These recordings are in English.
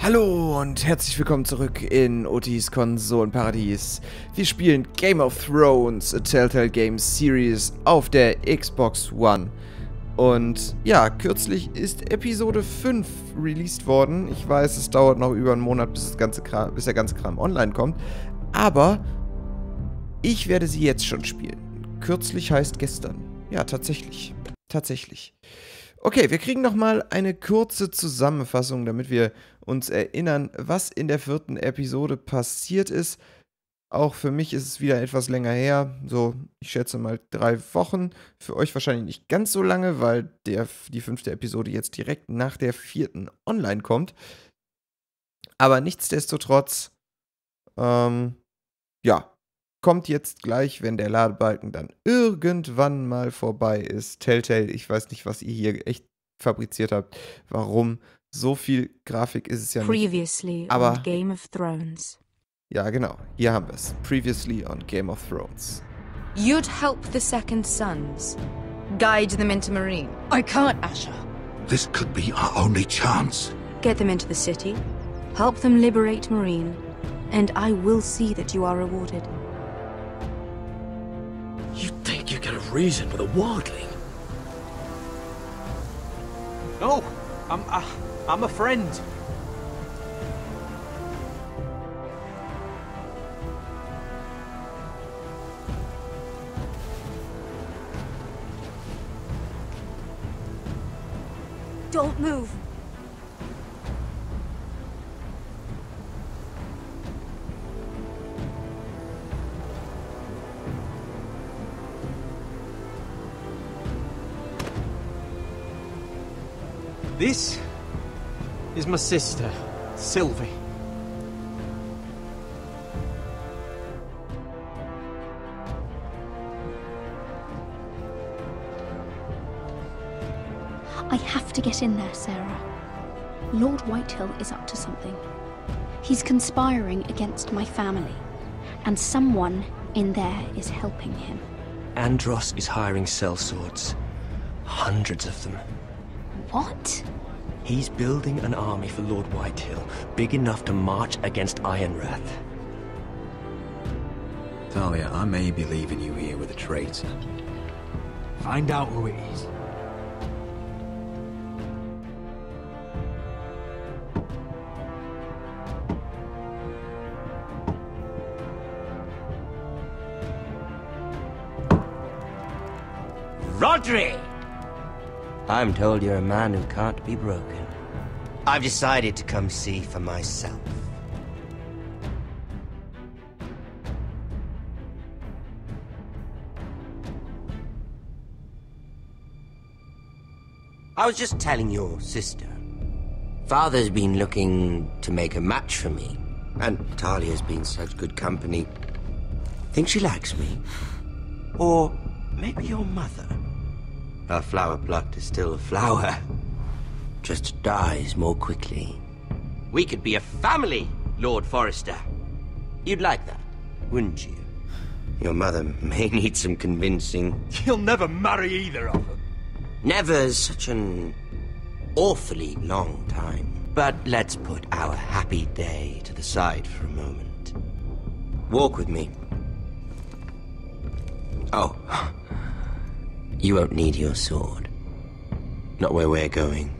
Hallo und herzlich willkommen zurück in Otis Konsolenparadies. Wir spielen Game of Thrones, a Telltale Games Series auf der Xbox One. Und ja, kürzlich ist Episode 5 released worden. Ich weiß, es dauert noch über einen Monat, bis der ganze Kram online kommt. Aber ich werde sie jetzt schon spielen. Kürzlich heißt gestern. Ja, tatsächlich. Okay, wir kriegen nochmal eine kurze Zusammenfassung, damit wir uns erinnern, was in der 4. Episode passiert ist. Auch für mich ist es wieder etwas länger her, so ich schätze mal 3 Wochen. Für euch wahrscheinlich nicht ganz so lange, weil die 5. Episode jetzt direkt nach der 4. online kommt. Aber nichtsdestotrotz, ja, kommt jetzt gleich, wenn der Ladebalken dann irgendwann mal vorbei ist. Telltale, ich weiß nicht, was ihr hier echt fabriziert habt. Warum? So viel Grafik ist es ja nicht. Previously Aber on Game of Thrones. Ja, genau. Hier haben wir es. Previously on Game of Thrones. You'd help the second sons. Guide them into Marine. I can't, Asher. This could be our only chance. Get them into the city. Help them liberate Marine. And I will see that you are rewarded. You think you can have reason with a wildling? No, I'm a friend. Don't move. This is my sister, Sylvie. I have to get in there, Sarah. Lord Whitehill is up to something. He's conspiring against my family, and someone in there is helping him. Andros is hiring sellswords. Hundreds of them. What? He's building an army for Lord Whitehill, big enough to march against Ironrath. Talia, I may be leaving you here with a traitor. Find out who it is. Rodrik! I'm told you're a man who can't be broken. I've decided to come see for myself. I was just telling your sister. Father's been looking to make a match for me, and Talia's been such good company. Think she likes me? Or maybe your mother? A flower plucked is still a flower. Just dies more quickly. We could be a family, Lord Forrester. You'd like that, wouldn't you? Your mother may need some convincing. You'll never marry either of them. Never's such an awfully long time. But let's put our happy day to the side for a moment. Walk with me. Oh. You won't need your sword. Not where we're going.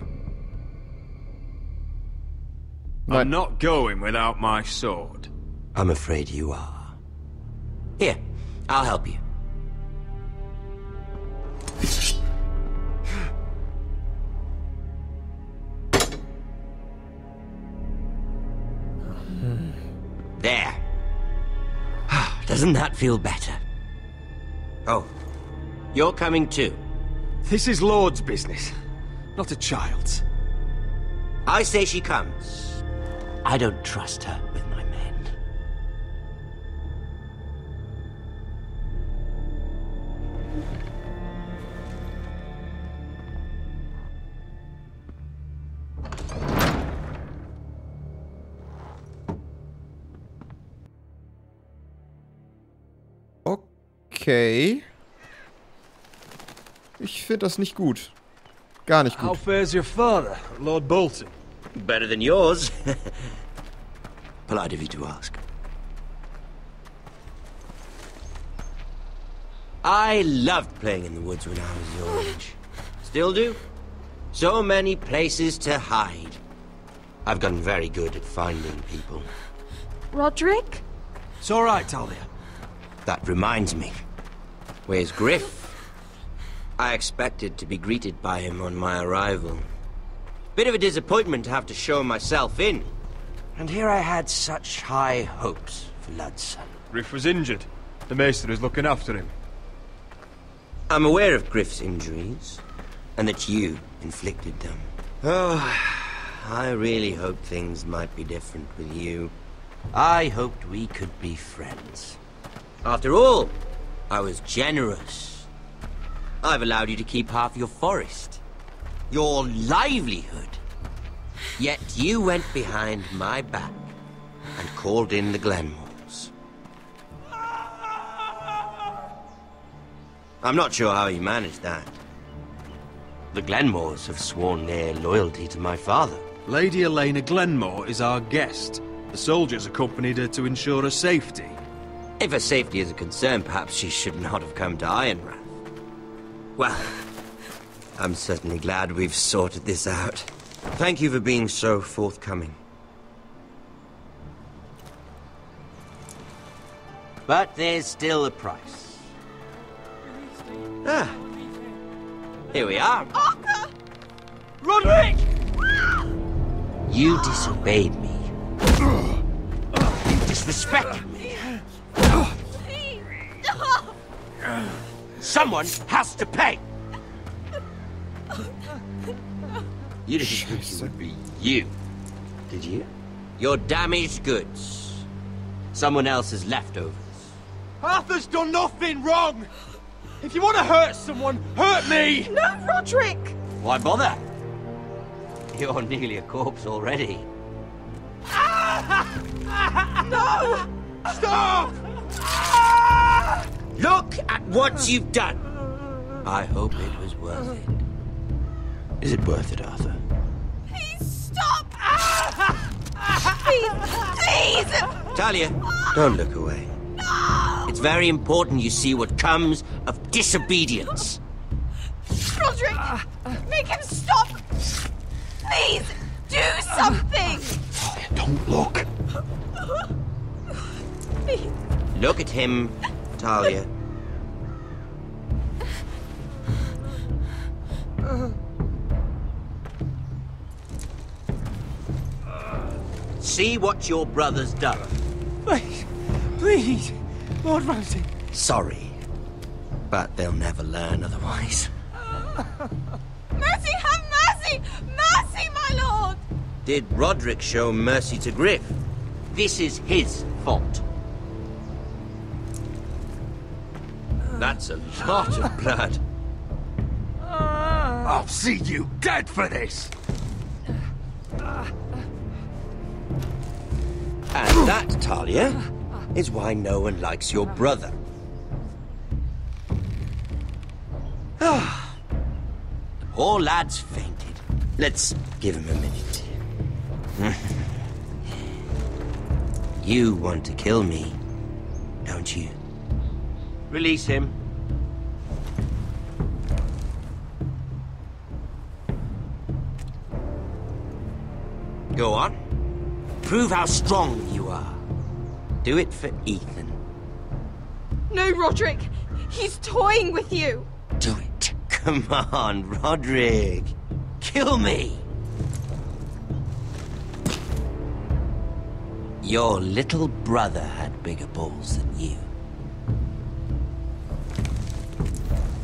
I'm not going without my sword. I'm afraid you are. Here, I'll help you. There. Doesn't that feel better? Oh. You're coming too. This is Lord's business, not a child's. I say she comes. I don't trust her with my men. Okay. Ich finde das nicht gut. Gar nicht How gut. fares your father, Lord Bolton? Better than yours. Polite of you to ask. I loved playing in the woods when I was your age. Still do. So many places to hide. I've gotten very good at finding people. Rodrik? It's all right, Talia. That reminds me. Where's Griff? I expected to be greeted by him on my arrival. Bit of a disappointment to have to show myself in. And here I had such high hopes for Ludson. Griff was injured. The maester is looking after him. I'm aware of Griff's injuries, and that you inflicted them. Oh, I really hoped things might be different with you. I hoped we could be friends. After all, I was generous. I've allowed you to keep half your forest, your livelihood. Yet you went behind my back and called in the Glenmores. I'm not sure how you managed that. The Glenmores have sworn their loyalty to my father. Lady Elena Glenmore is our guest. The soldiers accompanied her to ensure her safety. If her safety is a concern, perhaps she should not have come to Ironrath. Well, I'm certainly glad we've sorted this out. Thank you for being so forthcoming. But there's still a price. Ah, here we are. Arthur! Rodrik! You disobeyed me. You disrespected me. Someone has to pay. You didn't think it would be you, did you? Your damaged goods. Someone else's leftovers. Arthur's done nothing wrong! If you want to hurt someone, hurt me! No, Rodrik! Why bother? You're nearly a corpse already. No! Stop! Look at what you've done! I hope it was worth it. Is it worth it, Arthur? Please stop! Please! Talia, don't look away. No! It's very important you see what comes of disobedience. Rodrik! Make him stop! Please! Do something! Talia, don't look. Please. Look at him, Talia. See what your brother's done. Please, Lord Remsey. Sorry, but they'll never learn otherwise. Mercy, have mercy! Mercy, my lord! Did Rodrik show mercy to Griff? This is his fault. That's a lot of blood. I'll see you dead for this! And that, Talia, is why no one likes your brother. The poor lad's fainted. Let's give him a minute. You want to kill me, don't you? Release him. Go on. Prove how strong you are. Do it for Ethan. No, Rodrik! He's toying with you! Do it. Come on, Rodrik. Kill me. Your little brother had bigger balls than you.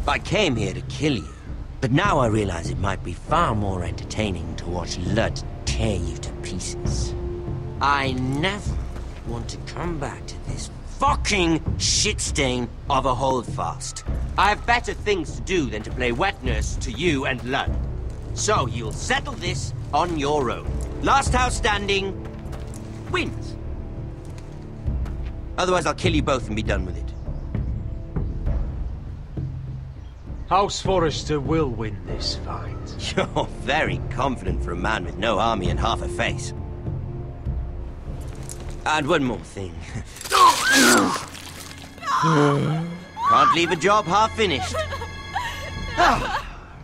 I came here to kill you, but now I realize it might be far more entertaining to watch Lud tear you to pieces. I never want to come back to this fucking shit stain of a holdfast. I have better things to do than to play wet nurse to you and Lud. So you'll settle this on your own. Last house standing wins. Otherwise I'll kill you both and be done with it. House Forrester will win this fight. You're very confident for a man with no army and half a face. And one more thing. Can't leave a job half finished.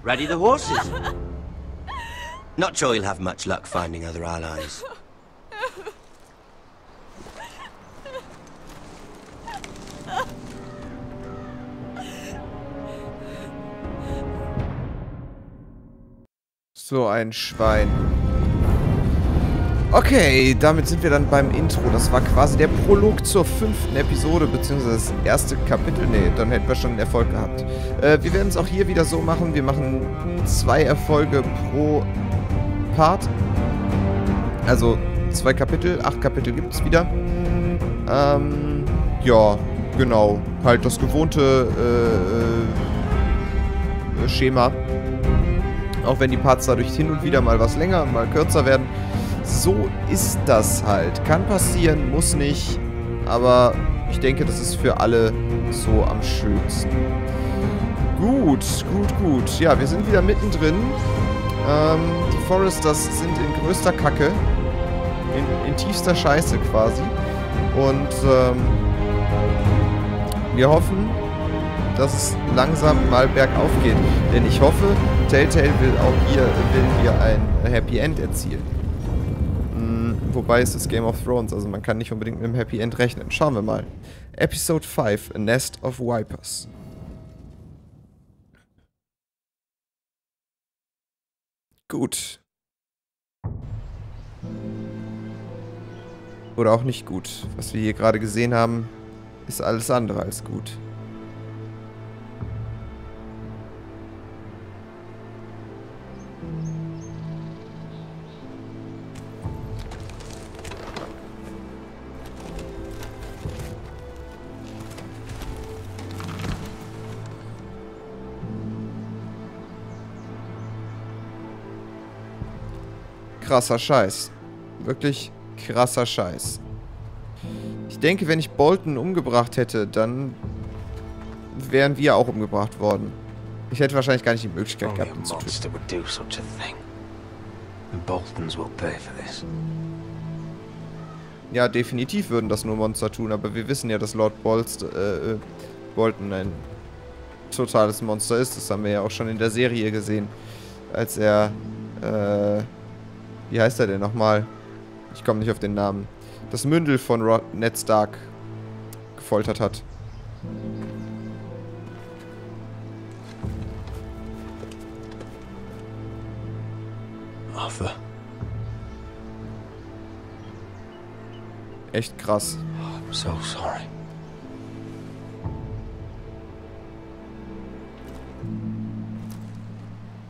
Ready the horses? Not sure you'll have much luck finding other allies. So ein Schwein. Okay, damit sind wir dann beim Intro. Das war quasi der Prolog zur 5. Episode, beziehungsweise das erste Kapitel. Ne, dann hätten wir schon einen Erfolg gehabt. Wir werden es auch hier wieder so machen. Wir machen 2 Erfolge pro Part. Also 2 Kapitel. 8 Kapitel gibt es wieder. Ja, genau. Halt das gewohnte Schema. Auch wenn die Parts dadurch hin und wieder mal was länger und mal kürzer werden. So ist das halt. Kann passieren, muss nicht. Aber ich denke, das ist für alle so am schönsten. Gut, gut, gut. Ja, wir sind wieder mittendrin. Die Foresters sind in größter Kacke. In tiefster Scheiße quasi. Und wir hoffen, dass es langsam mal bergauf geht. Denn ich hoffe, Telltale will auch hier ein Happy End erzielen. Wobei es ist Game of Thrones, also man kann nicht unbedingt mit einem Happy End rechnen. Schauen wir mal. Episode 5, A Nest of Vipers. Gut. Oder auch nicht gut. Was wir hier gerade gesehen haben, ist alles andere als gut. Krasser Scheiß. Wirklich krasser Scheiß. Ich denke, wenn ich Bolton umgebracht hätte, dann wären wir auch umgebracht worden. Ich hätte wahrscheinlich gar nicht die Möglichkeit gehabt, ihn zu töten. Ja, definitiv würden das nur Monster tun, aber wir wissen ja, dass Lord Bolton ein totales Monster ist. Das haben wir ja auch schon in der Serie gesehen, als er, wie heißt er denn nochmal? Ich komme nicht auf den Namen. Das Mündel von Ned Stark gefoltert hat. Arthur. Echt krass. I'm so sorry.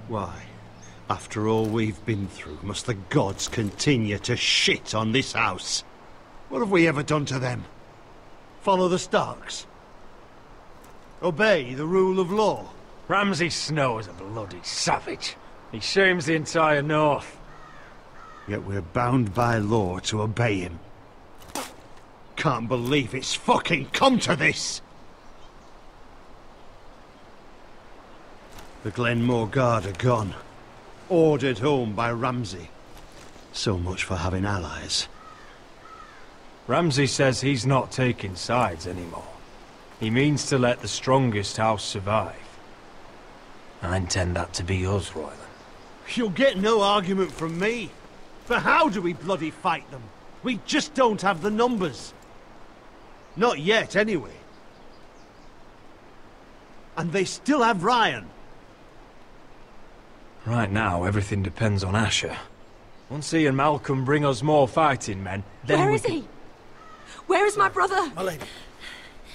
Why? After all we've been through, must the gods continue to shit on this house? What have we ever done to them? Follow the Starks? Obey the rule of law? Ramsay Snow is a bloody savage. He shames the entire North. Yet we're bound by law to obey him. Can't believe it's fucking come to this! The Glenmore Guard are gone. Ordered home by Remsey. So much for having allies. Remsey says he's not taking sides anymore. He means to let the strongest house survive. I intend that to be us, Royland. You'll get no argument from me. For how do we bloody fight them? We just don't have the numbers. Not yet, anyway. And they still have Ryan. Right now, everything depends on Asher. Once he and Malcolm bring us more fighting men, then Where is he? Where is my brother? My lady.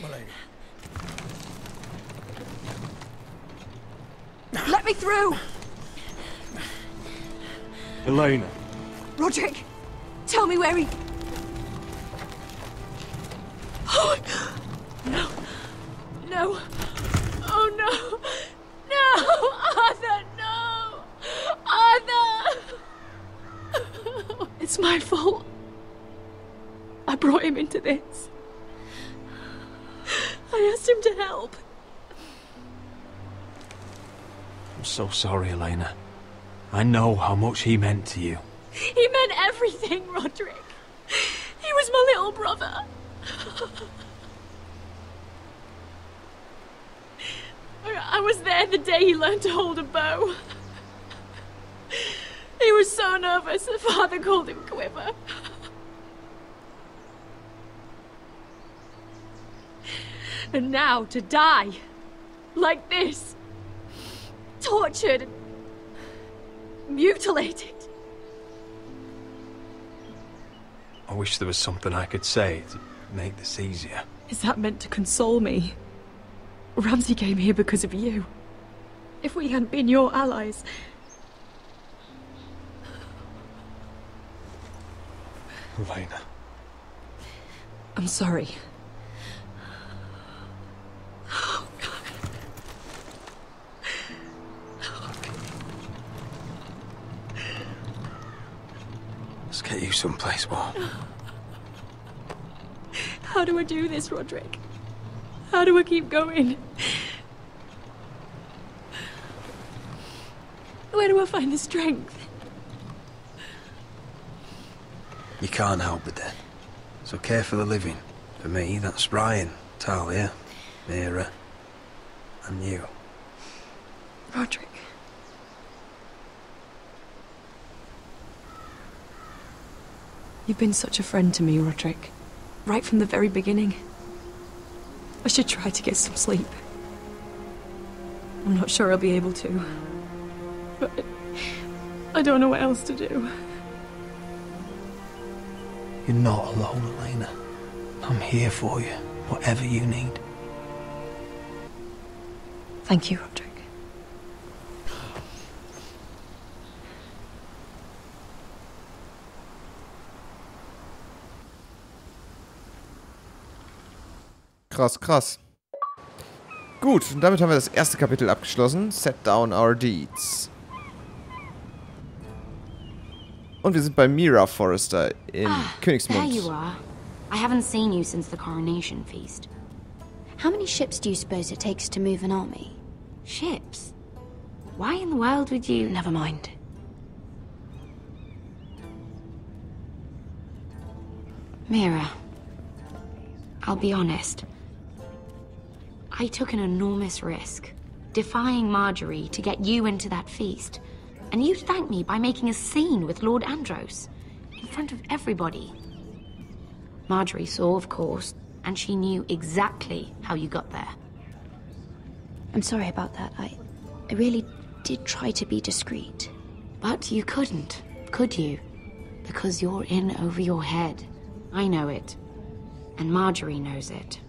My lady. Let me through! Elena. Rodrik, tell me where he... Oh, no. No. Oh, no. No! Arthur, no! Arthur! It's my fault. I brought him into this. I asked him to help. I'm so sorry, Elena. I know how much he meant to you. He meant everything, Rodrik. He was my little brother. I was there the day he learned to hold a bow. He was so nervous that Father called him Quiver. And now to die like this, tortured and mutilated. I wish there was something I could say to make this easier. Is that meant to console me? Remsey came here because of you. If we hadn't been your allies... Elena. I'm sorry. Let's get you someplace warm. How do I do this, Rodrik? How do I keep going? Where do I find the strength? You can't help the dead. So care for the living. For me, that's Ryan, Talia, Mira, and you. Rodrik. You've been such a friend to me, Rodrik. Right from the very beginning. I should try to get some sleep. I'm not sure I'll be able to. But I don't know what else to do. You're not alone, Elena. I'm here for you, whatever you need. Thank you, Rodrik. Krass, krass. Gut, und damit haben wir das erste Kapitel abgeschlossen. Set down our deeds. Und wir sind bei Mira Forrester in Königsmund. There you are. I haven't seen you since the coronation feast. How many ships do you suppose it takes to move an army? Ships? Why in the world would you... Never mind. Mira, I'll be honest. I took an enormous risk, defying Marjorie to get you into that feast. And you thanked me by making a scene with Lord Andros, in front of everybody. Marjorie saw, of course, and she knew exactly how you got there. I'm sorry about that. I really did try to be discreet. But you couldn't, could you? Because you're in over your head. I know it. And Marjorie knows it.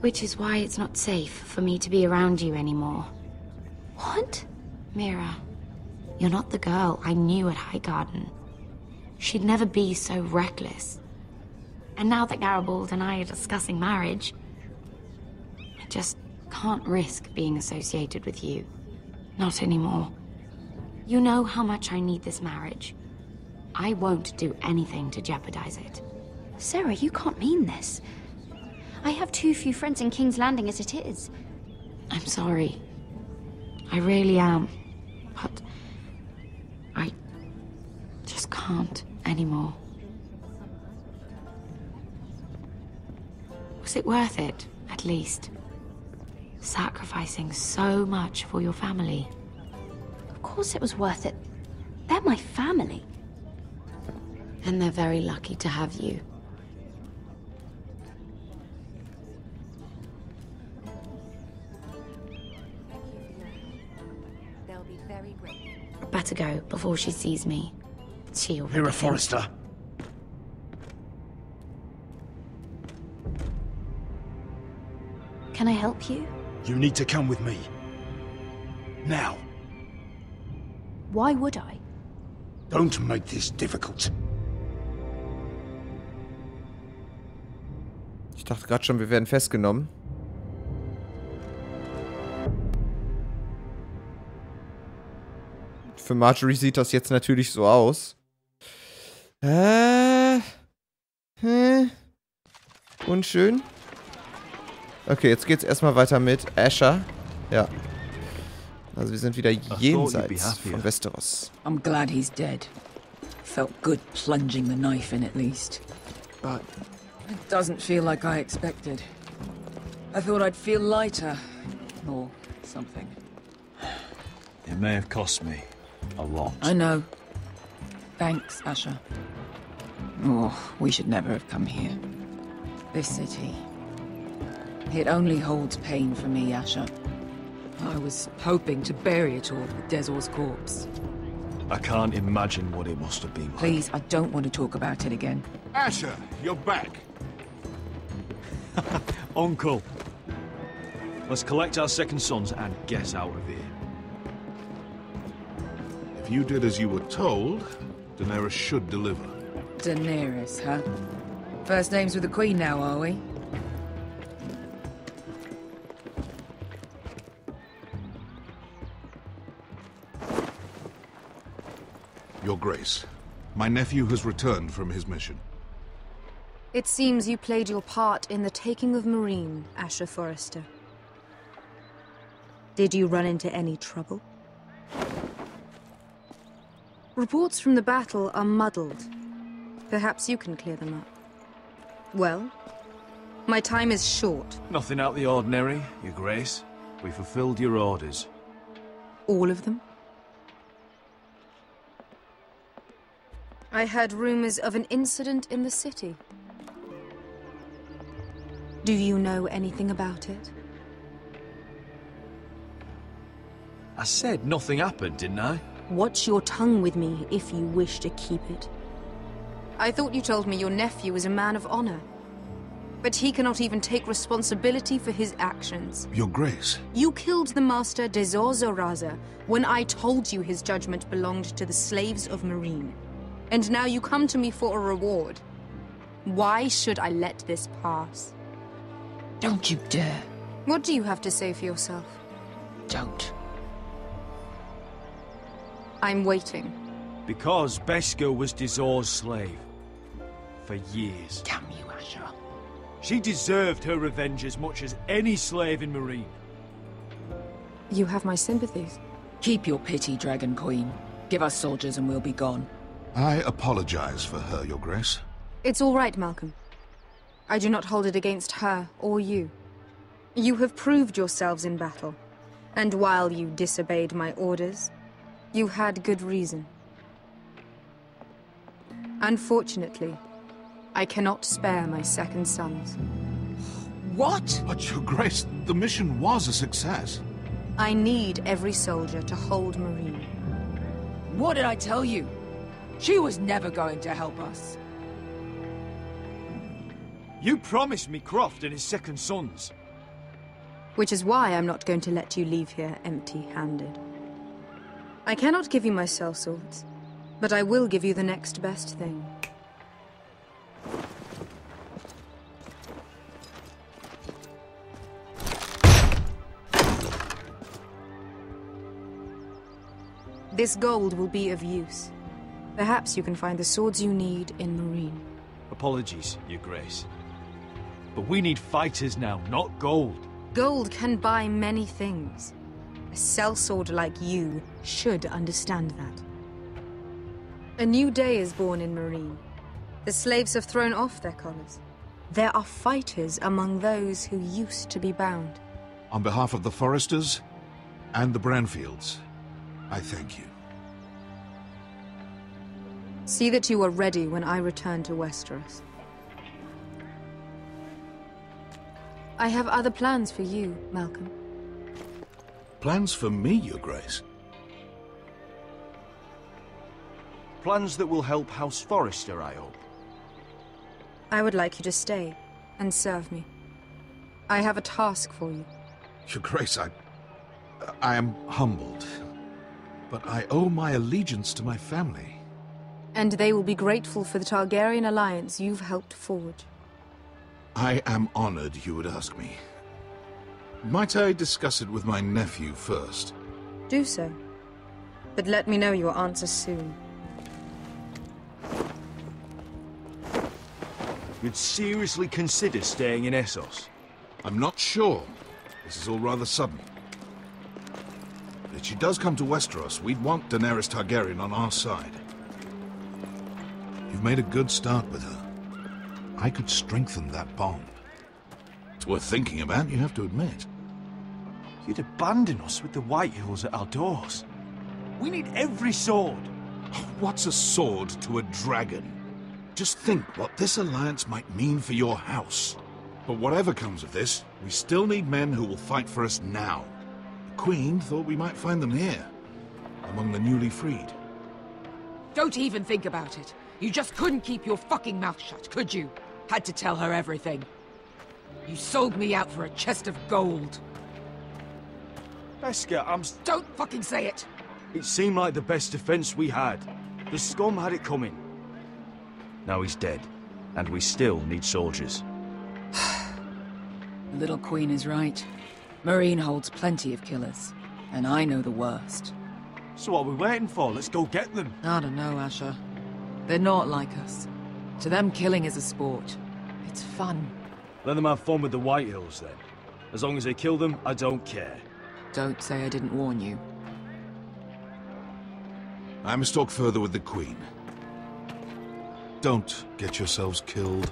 Which is why it's not safe for me to be around you anymore. What? Mira, you're not the girl I knew at Highgarden. She'd never be so reckless. And now that Garibald and I are discussing marriage, I just can't risk being associated with you. Not anymore. You know how much I need this marriage. I won't do anything to jeopardize it. Sarah, you can't mean this. I have too few friends in King's Landing as it is. I'm sorry. I really am. But I just can't anymore. Was it worth it, at least? Sacrificing so much for your family? Of course it was worth it. They're my family. And they're very lucky to have you. Better go before she sees me. She'll Mira Forrester. Can I help you? You need to come with me. Now. Why would I? Don't make this difficult. Ich dachte gerade schon, wir werden festgenommen. Für Marjorie sieht das jetzt natürlich so aus. Unschön. Okay, jetzt geht's erstmal weiter mit Asher. Ja. Also wir sind wieder jenseits von Westeros. I'm glad he's dead. Felt good plunging the knife in at least. But it doesn't feel like I expected. I thought I'd feel lighter. Or something. It may have cost me a lot. I know. Thanks, Asher. Oh, we should never have come here. This city. It only holds pain for me, Asher. I was hoping to bury it all with Dezor's corpse. I can't imagine what it must have been like. Please, I don't want to talk about it again. Asher, you're back. Uncle. Let's collect our second sons and get out of here. If you did as you were told, Daenerys should deliver. Daenerys, huh? First names with the Queen now, are we? Your Grace, my nephew has returned from his mission. It seems you played your part in the taking of Meereen, Asher Forrester. Did you run into any trouble? Reports from the battle are muddled. Perhaps you can clear them up. Well, my time is short. Nothing out of the ordinary, Your Grace. We fulfilled your orders. All of them? I heard rumors of an incident in the city. Do you know anything about it? I said nothing happened, didn't I? Watch your tongue with me if you wish to keep it. I thought you told me your nephew is a man of honor. But he cannot even take responsibility for his actions. Your Grace. You killed the master Dezor Zoraza when I told you his judgment belonged to the slaves of Meereen. And now you come to me for a reward. Why should I let this pass? Don't you dare. What do you have to say for yourself? Don't. I'm waiting. Because Beskha was Dezor's slave. For years. Damn you, Asher. She deserved her revenge as much as any slave in Meereen. You have my sympathies. Keep your pity, Dragon Queen. Give us soldiers and we'll be gone. I apologize for her, Your Grace. It's all right, Malcolm. I do not hold it against her or you. You have proved yourselves in battle. And while you disobeyed my orders, you had good reason. Unfortunately, I cannot spare my second sons. What? But, Your Grace, the mission was a success. I need every soldier to hold Meereen. What did I tell you? She was never going to help us. You promised me Croft and his second sons. Which is why I'm not going to let you leave here empty-handed. I cannot give you my sellswords, but I will give you the next best thing. This gold will be of use. Perhaps you can find the swords you need in Meereen. Apologies, Your Grace. But we need fighters now, not gold. Gold can buy many things. A sellsword like you should understand that. A new day is born in Meereen. The slaves have thrown off their collars. There are fighters among those who used to be bound. On behalf of the Forresters and the Branfields, I thank you. See that you are ready when I return to Westeros. I have other plans for you, Malcolm. Plans for me, Your Grace? Plans that will help House Forrester, I hope. I would like you to stay and serve me. I have a task for you. Your Grace, I am humbled, but I owe my allegiance to my family. And they will be grateful for the Targaryen alliance you've helped forge. I am honored you would ask me. Might I discuss it with my nephew first? Do so. But let me know your answer soon. You'd seriously consider staying in Essos? I'm not sure. This is all rather sudden. It she does come to Westeros, we'd want Daenerys Targaryen on our side. You've made a good start with her. I could strengthen that bond. It's worth thinking about, you have to admit. You'd abandon us with the White Hills at our doors. We need every sword. What's a sword to a dragon? Just think what this alliance might mean for your house. But whatever comes of this, we still need men who will fight for us now. The Queen thought we might find them here, among the newly freed. Don't even think about it. You just couldn't keep your fucking mouth shut, could you? Had to tell her everything. You sold me out for a chest of gold. Beskha, Don't fucking say it! It seemed like the best defense we had. The scum had it coming. Now he's dead, and we still need soldiers. The little queen is right. Marine holds plenty of killers, and I know the worst. So what are we waiting for? Let's go get them. I don't know, Asher. They're not like us. To them, killing is a sport. It's fun. Let them have fun with the White Hills, then. As long as they kill them, I don't care. Don't say I didn't warn you. I must talk further with the Queen. Don't get yourselves killed.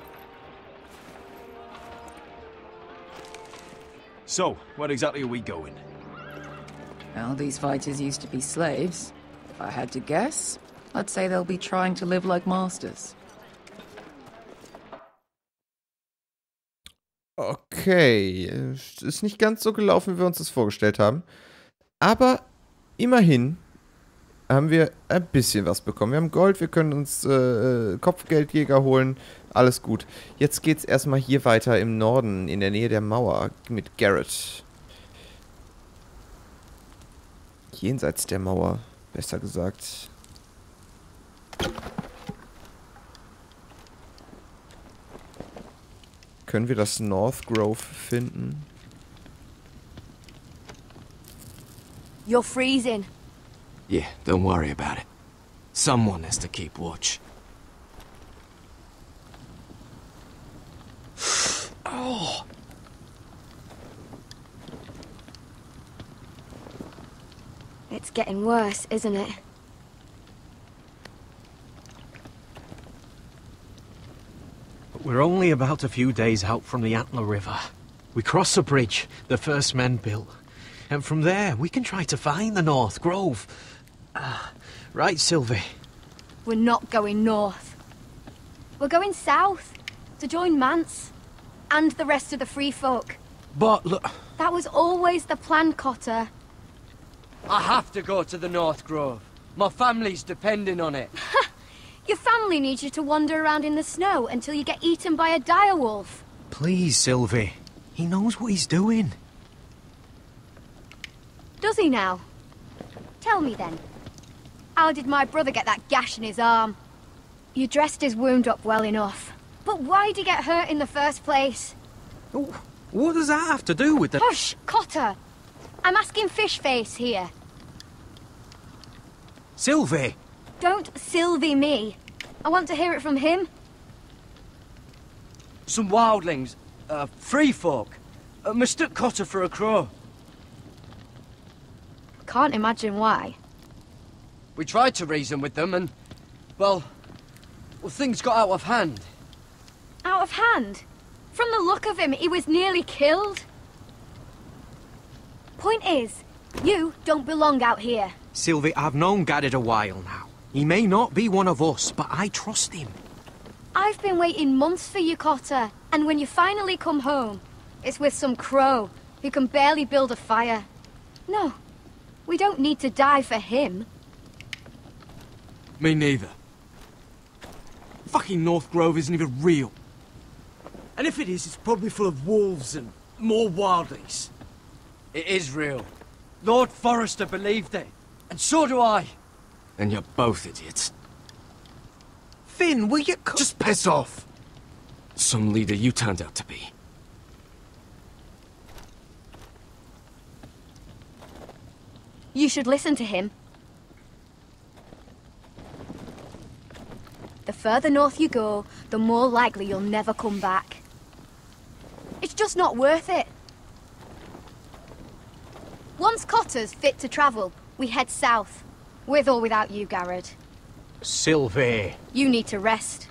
So, where exactly are we going? Well, these fighters used to be slaves. If I had to guess, I'd say they'll be trying to live like masters. Okay, ist nicht ganz so gelaufen, wie wir uns das vorgestellt haben. Aber immerhin haben wir ein bisschen was bekommen. Wir haben Gold, wir können uns Kopfgeldjäger holen. Alles gut. Jetzt geht's erstmal hier weiter im Norden, in der Nähe der Mauer mit Garrett. Jenseits der Mauer, besser gesagt. Können wir das North Grove finden? You're freezing. Yeah, don't worry about it. Someone has to keep watch. Oh. It's getting worse, isn't it? We're only about a few days out from the Antler River. We cross a bridge the first men built. And from there, we can try to find the North Grove. Right, Sylvie? We're not going north. We're going south to join Mance and the rest of the free folk. But look... That was always the plan, Cotter. I have to go to the North Grove. My family's depending on it. Your family needs you to wander around in the snow until you get eaten by a direwolf. Please, Sylvie. He knows what he's doing. Does he now? Tell me then. How did my brother get that gash in his arm? You dressed his wound up well enough. But why'd he get hurt in the first place? What does that have to do with the... Hush, Cotter! I'm asking Fishface here. Sylvie! Don't Sylvie me. I want to hear it from him. Some wildlings, free folk, mistook Cotter for a crow. Can't imagine why. We tried to reason with them and, well, things got out of hand. Out of hand? From the look of him, he was nearly killed. Point is, you don't belong out here. Sylvie, I've known Garrett a while now. He may not be one of us, but I trust him. I've been waiting months for you, Cotter. And when you finally come home, it's with some crow who can barely build a fire. No, we don't need to die for him. Me neither. Fucking North Grove isn't even real. And if it is, it's probably full of wolves and more wildlings. It is real. Lord Forrester believed it. And so do I. And you're both idiots. Finn, will you... Just piss off! Some leader you turned out to be. You should listen to him. The further north you go, the more likely you'll never come back. It's just not worth it. Once Cotter's fit to travel, We head south. With or without you, Garrett. Sylvie. You need to rest.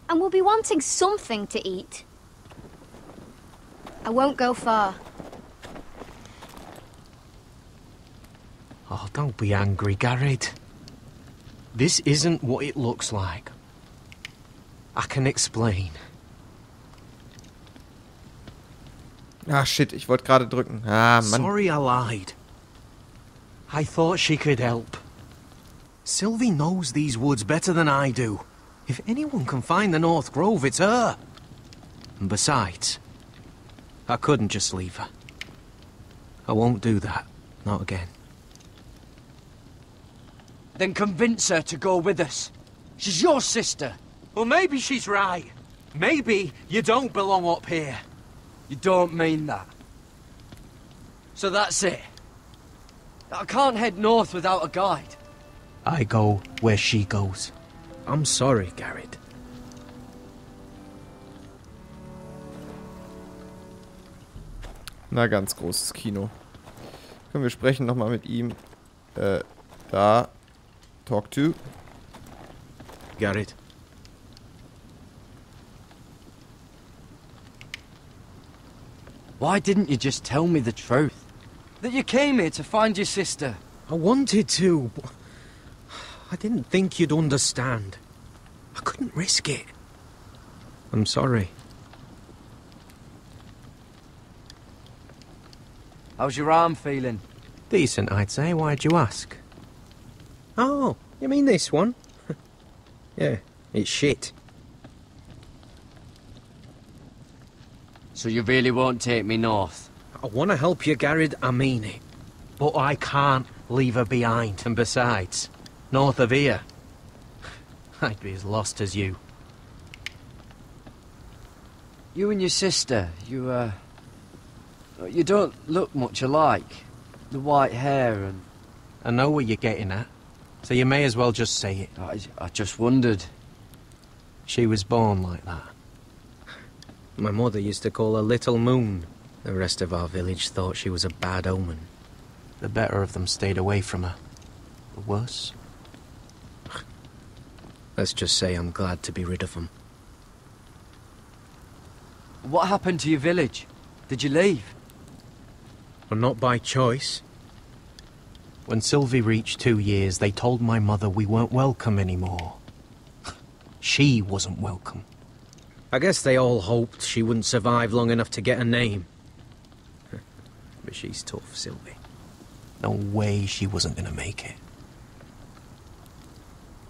And we'll be wanting something to eat. I won't go far. Oh, don't be angry, Garrett. This isn't what it looks like. I can explain. Ah, shit, ich wollte gerade drücken. Ah, Mann. Sorry I lied. I thought she could help. Sylvie knows these woods better than I do. If anyone can find the North Grove, it's her. And besides, I couldn't just leave her. I won't do that. Not again. Then convince her to go with us. She's your sister. Well, maybe she's right. Maybe you don't belong up here. You don't mean that. So that's it. I can't head north without a guide. I go where she goes. I'm sorry, Garrett. Na, ganz großes Kino. Können wir sprechen nochmal mit ihm. Da. Talk to. Garrett. Why didn't you just tell me the truth? That you came here to find your sister? I wanted to. I didn't think you'd understand. I couldn't risk it. I'm sorry. How's your arm feeling? Decent, I'd say. Why'd you ask? Oh, you mean this one? Yeah, it's shit. So you really won't take me north? I want to help you, Garrett, I mean it. But I can't leave her behind. And besides, north of here, I'd be as lost as you. You and your sister, you don't look much alike. The white hair and... I know what you're getting at, so you may as well just say it. I just wondered. She was born like that. My mother used to call her Little Moon. The rest of our village thought she was a bad omen. The better of them stayed away from her. The worse? Let's just say I'm glad to be rid of them. What happened to your village? Did you leave? Well, not by choice. When Sylvie reached 2 years, they told my mother we weren't welcome anymore. She wasn't welcome. I guess they all hoped she wouldn't survive long enough to get a name. But she's tough, Sylvie. No way she wasn't gonna make it.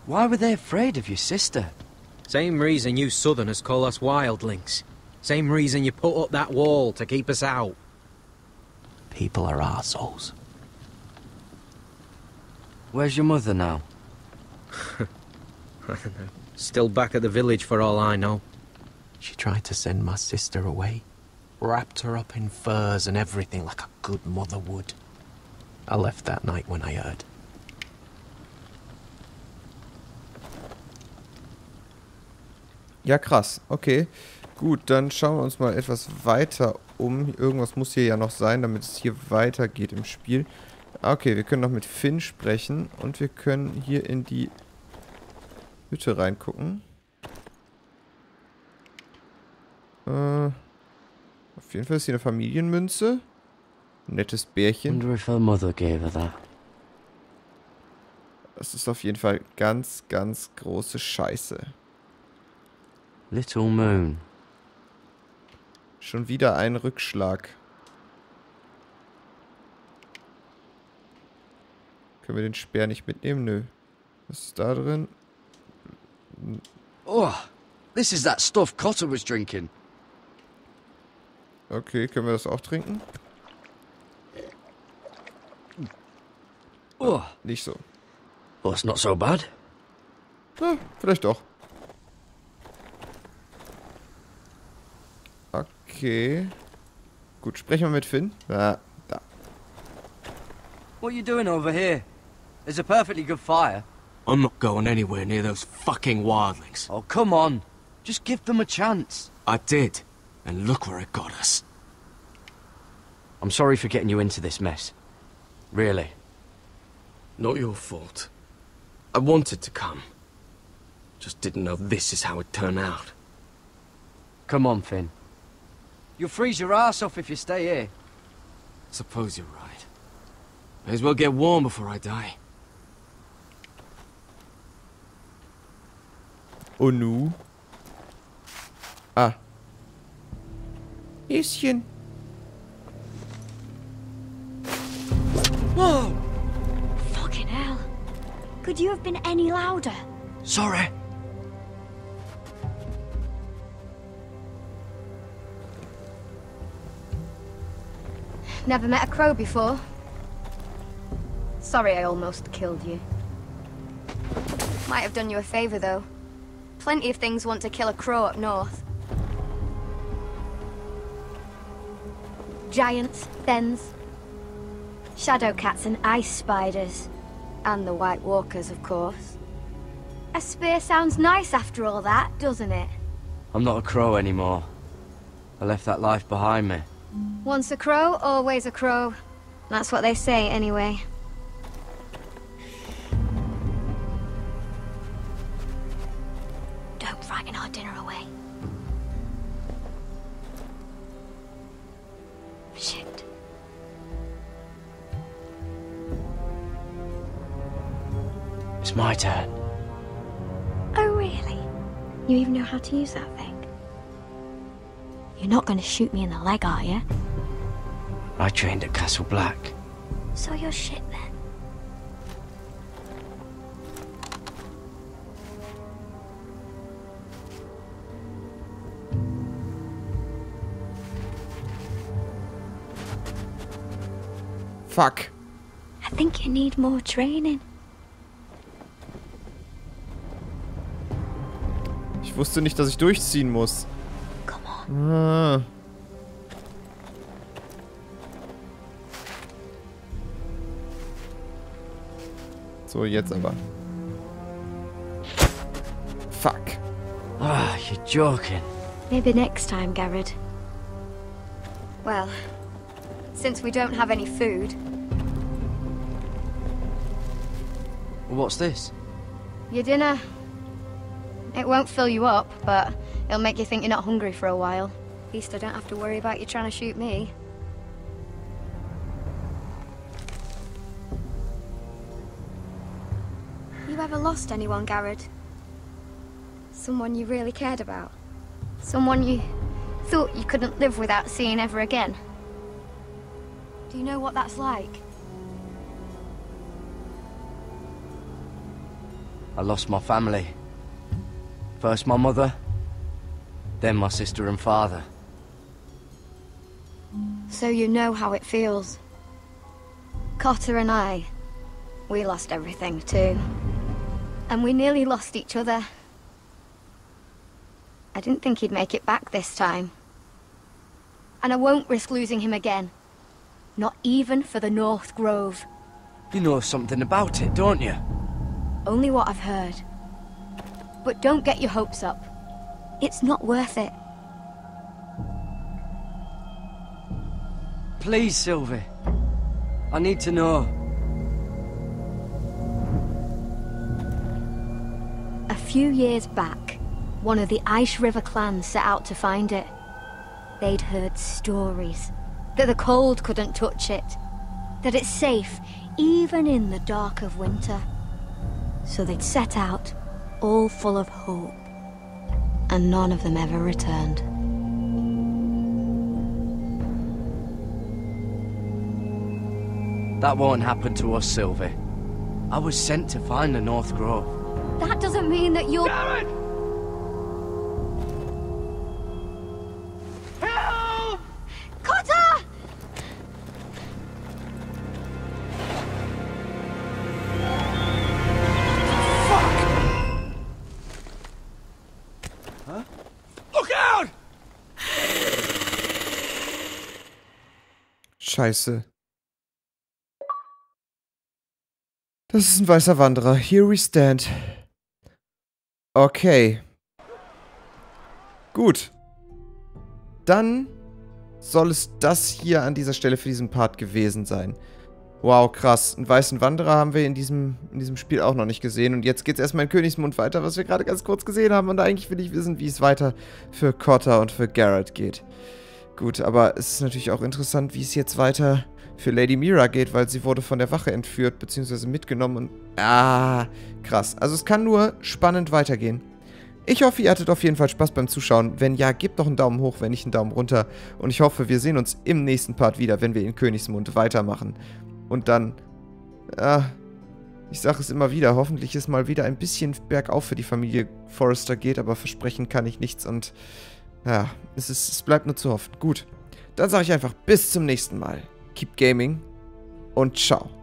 Why were they afraid of your sister? Same reason you Southerners call us wildlings. Same reason you put up that wall to keep us out. People are arseholes. Where's your mother now? I don't know. Still back at the village for all I know. She tried to send my sister away. Wrapped her up in furs and everything like a good mother would. I left that night when I heard. Ja, krass. Okay. Gut, dann schauen wir uns mal etwas weiter um. Irgendwas muss hier ja noch sein, damit es hier weitergeht im Spiel. Okay, wir können noch mit Finn sprechen. Und wir können hier in die Hütte reingucken. Auf jeden Fall ist hier eine Familienmünze. Nettes Bärchen. Wonder if her mother gave her that. Das ist auf jeden Fall ganz, ganz große Scheiße. Little Moon. Schon wieder ein Rückschlag. Können wir den Speer nicht mitnehmen? Nö. Was ist da drin? Oh, this is that stuff Cotter was drinking. Okay, können wir das auch trinken? Oh. Nicht so. Well, it's not so bad. Ja, vielleicht doch. Okay. Gut, sprechen wir mit Finn. Da. What are you doing over here? There's a perfectly good fire. I'm not going anywhere near those fucking wildlings. Oh, come on. Just give them a chance. I did, and look where it got us. I'm sorry for getting you into this mess. Really. Not your fault. I wanted to come. Just didn't know this is how it'd turn out. Come on, Finn. You'll freeze your ass off if you stay here. Suppose you're right. May as well get warm before I die. Und nu? Ah. Häschen. Whoa! Fucking hell. Could you have been any louder? Sorry. Never met a crow before. Sorry I almost killed you. Might have done you a favor, though. Plenty of things want to kill a crow up north. Giants, thens, shadow cats and ice spiders. And the White Walkers, of course. A spear sounds nice after all that, doesn't it? I'm not a crow anymore. I left that life behind me. Once a crow, always a crow. That's what they say, anyway. Don't frighten our dinner away. Shit. It's my turn. Oh, really? You even know how to use that thing? You're not going to shoot me in the leg, are you? I trained at Castle Black. So you're shit then. Fuck. I think you need more training. Ich wusste nicht, dass ich durchziehen muss. Come on. So, jetzt aber. Fuck. Ah, you're joking. Maybe next time, Garrett. Well, since we don't have any food... What's this? Your dinner. It won't fill you up, but it'll make you think you're not hungry for a while. At least I don't have to worry about you trying to shoot me. You ever lost anyone, Garrett? Someone you really cared about? Someone you thought you couldn't live without seeing ever again? Do you know what that's like? I lost my family. First my mother, then my sister and father. So you know how it feels. Cotter and I, we lost everything too. And we nearly lost each other. I didn't think he'd make it back this time. And I won't risk losing him again. Not even for the North Grove. You know something about it, don't you? Only what I've heard. But don't get your hopes up. It's not worth it. Please, Sylvie. I need to know. A few years back, one of the Ice River clans set out to find it. They'd heard stories that the cold couldn't touch it, that it's safe even in the dark of winter. So they'd set out, all full of hope, and none of them ever returned. That won't happen to us, Sylvie. I was sent to find the North Grove. That doesn't mean that you'll... Garrett! Help! Cotter! Huh? Look out! Scheiße. Das ist ein weißer Wanderer. Here we stand. Okay. Gut. Dann soll es das hier an dieser Stelle für diesen Part gewesen sein. Wow, krass. Einen weißen Wanderer haben wir in diesem Spiel auch noch nicht gesehen. Und jetzt geht's erstmal in Königsmund weiter, was wir gerade ganz kurz gesehen haben. Und eigentlich will ich wissen, wie es weiter für Cotta und für Garrett geht. Gut, aber es ist natürlich auch interessant, wie es jetzt weiter für Lady Mira geht, weil sie wurde von der Wache entführt, beziehungsweise mitgenommen und... krass. Also es kann nur spannend weitergehen. Ich hoffe, ihr hattet auf jeden Fall Spaß beim Zuschauen. Wenn ja, gebt doch einen Daumen hoch, wenn nicht einen Daumen runter. Und ich hoffe, wir sehen uns im nächsten Part wieder, wenn wir in Königsmund weitermachen. Und dann, ich sage es immer wieder, hoffentlich ist mal wieder ein bisschen bergauf für die Familie Forrester geht, aber versprechen kann ich nichts und ja, es bleibt nur zu hoffen. Gut, dann sage ich einfach bis zum nächsten Mal. Keep gaming und ciao.